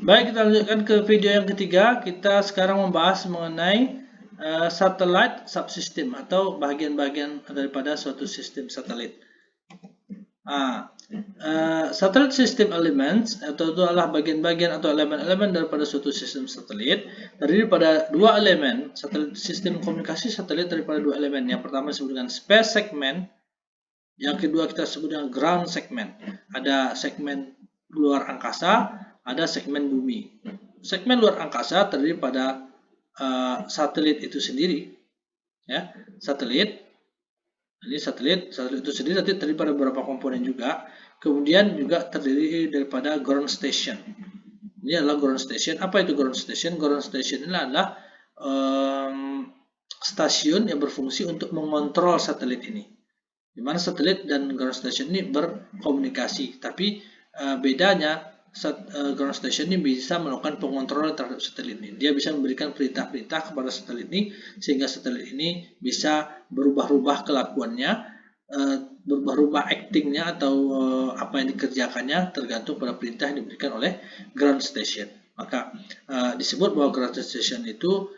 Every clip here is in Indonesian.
Baik, kita lanjutkan ke video yang ketiga. Kita sekarang membahas mengenai satellite subsystem atau bagian-bagian daripada suatu sistem satelit. Satellite system elements atau itu adalah bagian-bagian atau elemen-elemen daripada suatu sistem satelit, terdiri pada dua elemen. Satelit, sistem komunikasi satelit daripada dua elemen. Yang pertama disebut dengan space segment, yang kedua kita sebut dengan ground segment. Ada segmen luar angkasa, ada segmen bumi. Segmen luar angkasa terdiri pada satelit itu sendiri, ya, satelit. Ini satelit itu sendiri nanti terdiri pada beberapa komponen juga. Kemudian juga terdiri daripada ground station. Ini adalah ground station. Apa itu ground station? Ground station ini adalah stasiun yang berfungsi untuk mengontrol satelit ini. Di mana satelit dan ground station ini berkomunikasi. Tapi bedanya ground station ini bisa melakukan pengontrolan terhadap satelit ini. Dia bisa memberikan perintah-perintah kepada satelit ini sehingga satelit ini bisa berubah-ubah kelakuannya, berubah-ubah actingnya atau apa yang dikerjakannya tergantung pada perintah yang diberikan oleh ground station. Maka disebut bahwa ground station itu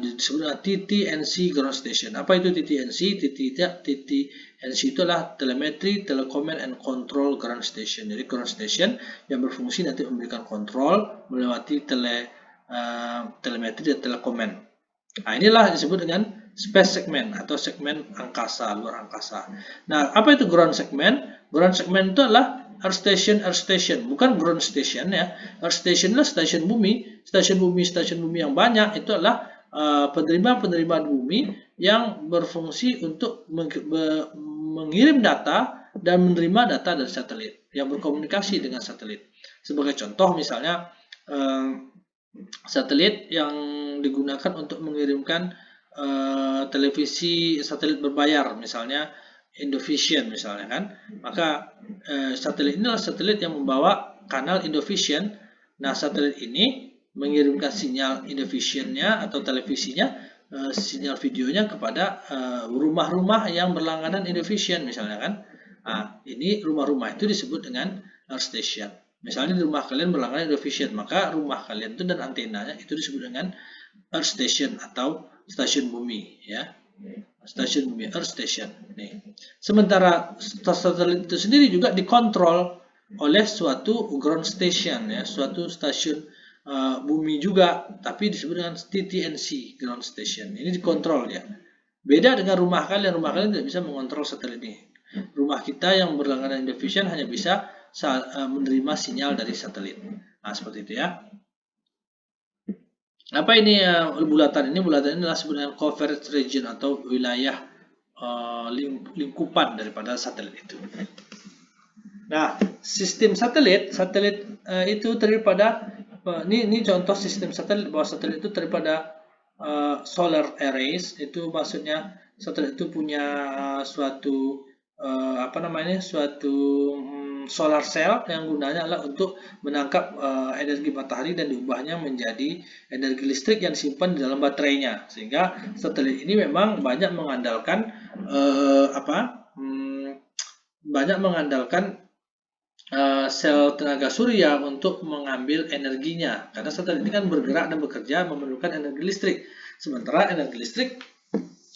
disebut dengan TTNC ground station. Apa itu TTNC? TTNC itu adalah telemetry, telecommand and control ground station. Jadi ground station yang berfungsi nanti memberikan kontrol melewati telemetri dan telecommand. Nah, inilah disebut dengan space segment atau segmen angkasa, luar angkasa. Nah, apa itu ground segment? Ground segment itu adalah Earth station, bukan ground station ya. Earth station adalah stasiun bumi yang banyak. Itu adalah penerima-penerima bumi yang berfungsi untuk mengirim data dan menerima data dari satelit, yang berkomunikasi dengan satelit. Sebagai contoh misalnya satelit yang digunakan untuk mengirimkan televisi satelit berbayar, misalnya Indovision misalnya kan, maka satelit ini adalah satelit yang membawa kanal Indovision. Nah, satelit ini mengirimkan sinyal Indovisionnya atau televisinya, sinyal videonya kepada rumah-rumah yang berlangganan Indovision misalnya kan. Nah, ini rumah-rumah itu disebut dengan Earth station. Misalnya di rumah kalian berlangganan Indovision, maka rumah kalian itu dan antenanya itu disebut dengan Earth station atau stasiun bumi ya. Stasiun bumi, Earth station. Nih. Sementara satelit itu sendiri juga dikontrol oleh suatu ground station ya, suatu stasiun bumi juga, tapi disebut dengan TTNC ground station. Ini dikontrol ya. Beda dengan rumah kalian tidak bisa mengontrol satelit ini. Rumah kita yang berlangganan Indovision hanya bisa menerima sinyal dari satelit. Nah, seperti itu ya. Apa ini bulatan ini? Bulatan ini adalah sebenarnya coverage region atau wilayah lingkupan daripada satelit itu. Nah, sistem satelit itu terdiri pada ini contoh sistem satelit, bahwa satelit itu terdiri pada solar arrays. Itu maksudnya satelit itu punya suatu suatu solar cell yang gunanya adalah untuk menangkap energi matahari dan diubahnya menjadi energi listrik yang disimpan di dalam baterainya. Sehingga satelit ini memang banyak mengandalkan sel tenaga surya untuk mengambil energinya, karena satelit ini kan bergerak dan bekerja memerlukan energi listrik. Sementara energi listrik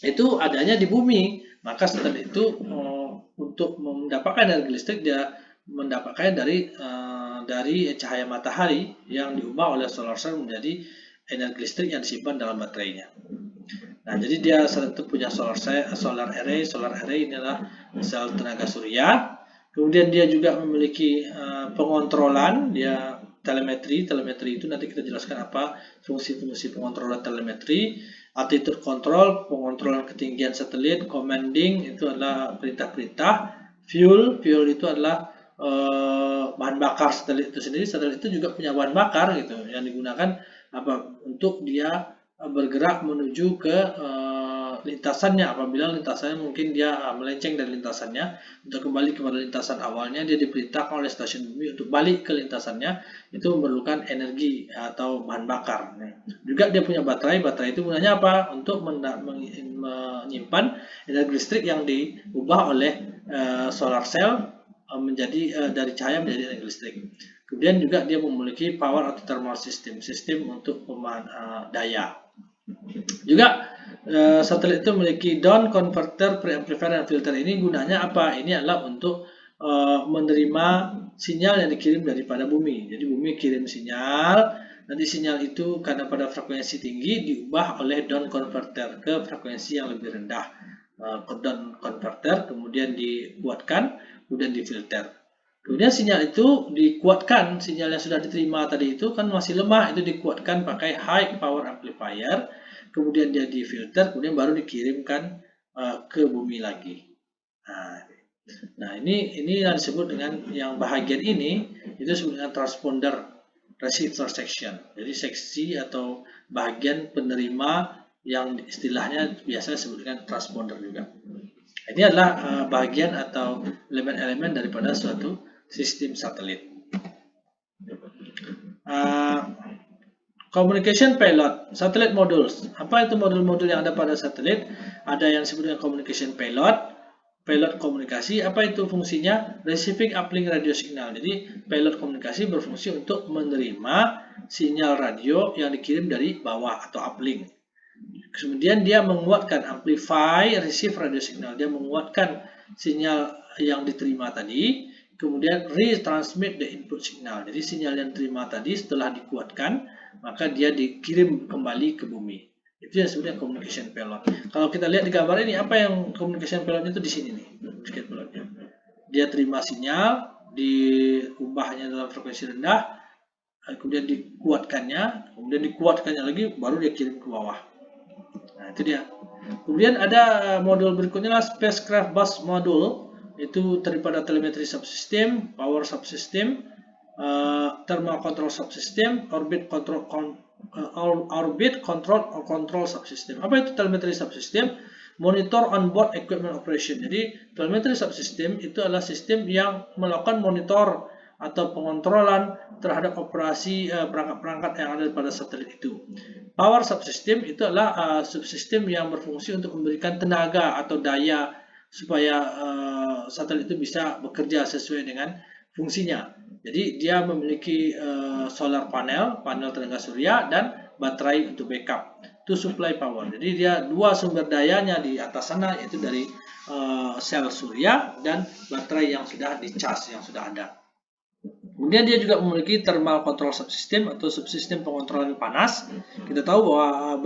itu adanya di bumi, maka satelit itu untuk mendapatkan energi listrik dia mendapatkannya dari cahaya matahari yang diubah oleh solar cell menjadi energi listrik yang disimpan dalam baterainya. Nah, jadi dia satu punya solar array. Solar array inilah sel tenaga surya. Kemudian dia juga memiliki pengontrolan, dia telemetri itu nanti kita jelaskan apa fungsi-fungsi pengontrolan telemetri. Altitude control, pengontrolan ketinggian satelit. Commanding itu adalah perintah-perintah. Fuel itu adalah bahan bakar satelit itu sendiri. Satelit itu juga punya bahan bakar gitu yang digunakan untuk dia bergerak menuju ke lintasannya. Apabila lintasannya mungkin dia melenceng dari lintasannya, untuk kembali kepada lintasan awalnya, dia diperintahkan oleh stasiun bumi untuk balik ke lintasannya. Itu memerlukan energi atau bahan bakar. Juga dia punya baterai itu gunanya apa? Untuk menyimpan energi listrik yang diubah oleh solar cell dari cahaya menjadi energi listrik. Kemudian juga dia memiliki power atau thermal system, sistem untuk daya. Juga satelit itu memiliki down converter, preamplifier, dan filter. Ini gunanya apa? Ini adalah untuk menerima sinyal yang dikirim daripada bumi. Jadi bumi kirim sinyal, nanti sinyal itu karena pada frekuensi tinggi diubah oleh down converter ke frekuensi yang lebih rendah. Down converter kemudian dikuatkan, kemudian difilter. Kemudian sinyal itu dikuatkan, sinyal yang sudah diterima tadi itu kan masih lemah, itu dikuatkan pakai high power amplifier, kemudian dia difilter, kemudian baru dikirimkan ke bumi lagi. Nah ini yang disebut dengan yang bahagian ini itu disebut dengan transponder receiver section. Jadi seksi atau bagian penerima yang istilahnya biasanya disebut dengan transponder juga. Ini adalah bagian atau elemen-elemen daripada suatu sistem satelit. Communication payload, satellite modules. Apa itu modul-modul yang ada pada satelit? Ada yang disebut dengan communication payload, payload komunikasi. Apa itu fungsinya? Receiving uplink radio signal. Jadi payload komunikasi berfungsi untuk menerima sinyal radio yang dikirim dari bawah atau uplink. Kemudian dia menguatkan, amplify, receive radio signal. Dia menguatkan sinyal yang diterima tadi, kemudian retransmit the input signal. Jadi sinyal yang diterima tadi setelah dikuatkan, maka dia dikirim kembali ke bumi. Itu yang disebutnya communication payload. Kalau kita lihat di gambar ini, apa yang communication payload itu di sini nih. Dia terima sinyal, diubahnya dalam frekuensi rendah, kemudian dikuatkannya, kemudian dikuatkannya lagi, baru dia kirim ke bawah. Nah itu dia. Kemudian ada modul berikutnya lah, spacecraft bus module. Itu daripada telemetry subsystem, power subsystem, thermal control subsystem, orbit control subsystem. Apa itu telemetry subsystem? Monitor on-board equipment operation. Jadi telemetry subsystem itu adalah sistem yang melakukan monitor atau pengontrolan terhadap operasi perangkat-perangkat yang ada pada satelit itu. Power subsystem itu adalah subsistem yang berfungsi untuk memberikan tenaga atau daya supaya satelit itu bisa bekerja sesuai dengan fungsinya. Jadi dia memiliki solar panel tenaga surya, dan baterai untuk backup to supply power. Jadi dia dua sumber dayanya di atas sana, yaitu dari sel surya dan baterai yang sudah dicas, yang sudah ada. Kemudian dia juga memiliki thermal control subsystem atau subsistem pengontrolan panas. Kita tahu bahwa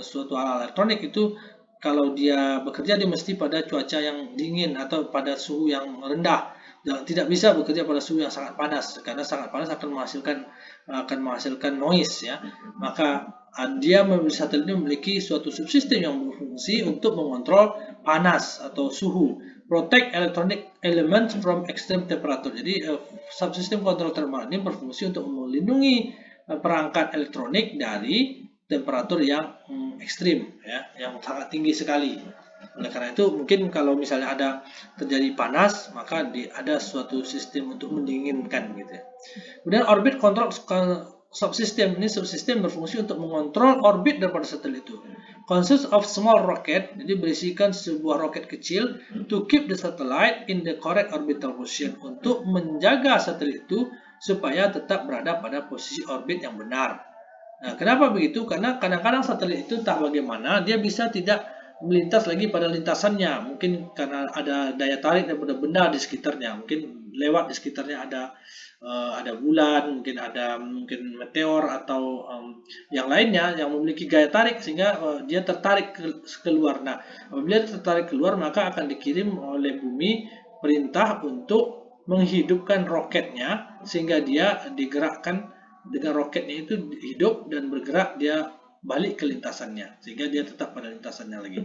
suatu alat elektronik itu kalau dia bekerja dia mesti pada cuaca yang dingin atau pada suhu yang rendah. Tidak bisa bekerja pada suhu yang sangat panas, karena sangat panas akan menghasilkan noise ya. Maka dia satelit ini memiliki suatu subsistem yang berfungsi untuk mengontrol panas atau suhu, protect electronic elements from extreme temperature. Jadi subsistem kontrol thermal ini berfungsi untuk melindungi perangkat elektronik dari temperatur yang ekstrim ya, yang sangat tinggi sekali. Oleh karena itu mungkin kalau misalnya ada terjadi panas, maka ada suatu sistem untuk mendinginkan gitu ya. Kemudian orbit control subsystem, ini subsistem berfungsi untuk mengontrol orbit daripada satelit itu. Consists of small rocket, jadi berisikan sebuah roket kecil to keep the satellite in the correct orbital position, untuk menjaga satelit itu supaya tetap berada pada posisi orbit yang benar. Nah, kenapa begitu? Karena kadang-kadang satelit itu entah bagaimana dia bisa tidak melintas lagi pada lintasannya, mungkin karena ada daya tarik daripada benda di sekitarnya, mungkin lewat di sekitarnya ada bulan, mungkin meteor atau yang lainnya yang memiliki gaya tarik sehingga dia tertarik keluar. Nah, apabila tertarik keluar, maka akan dikirim oleh bumi perintah untuk menghidupkan roketnya sehingga dia digerakkan dengan roketnya itu hidup dan bergerak, dia balik ke lintasannya sehingga dia tetap pada lintasannya lagi.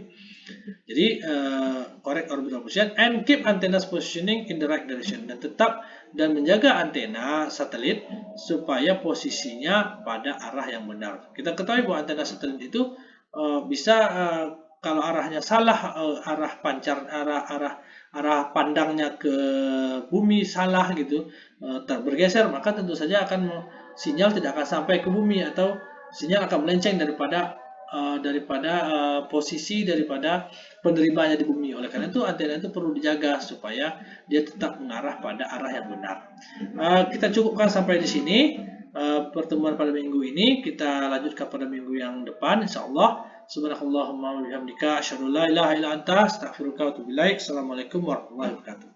Jadi correct orbital position and keep antennas positioning in the right direction, dan menjaga antena satelit supaya posisinya pada arah yang benar. Kita ketahui bahwa antena satelit itu bisa kalau arahnya salah, arah pandangnya ke bumi salah gitu, bergeser, maka tentu saja sinyal tidak akan sampai ke bumi, atau sinyal akan melenceng daripada daripada posisi daripada penerimanya di bumi. Oleh karena itu antena itu perlu dijaga supaya dia tetap mengarah pada arah yang benar. Kita cukupkan sampai di sini pertemuan pada minggu ini. Kita lanjutkan pada minggu yang depan, insyaallah. Subhanakallahumma wa bihamdika asyhadu an la ilaha illa anta astaghfiruka wa atubu ilaik. Assalamualaikum warahmatullahi wabarakatuh.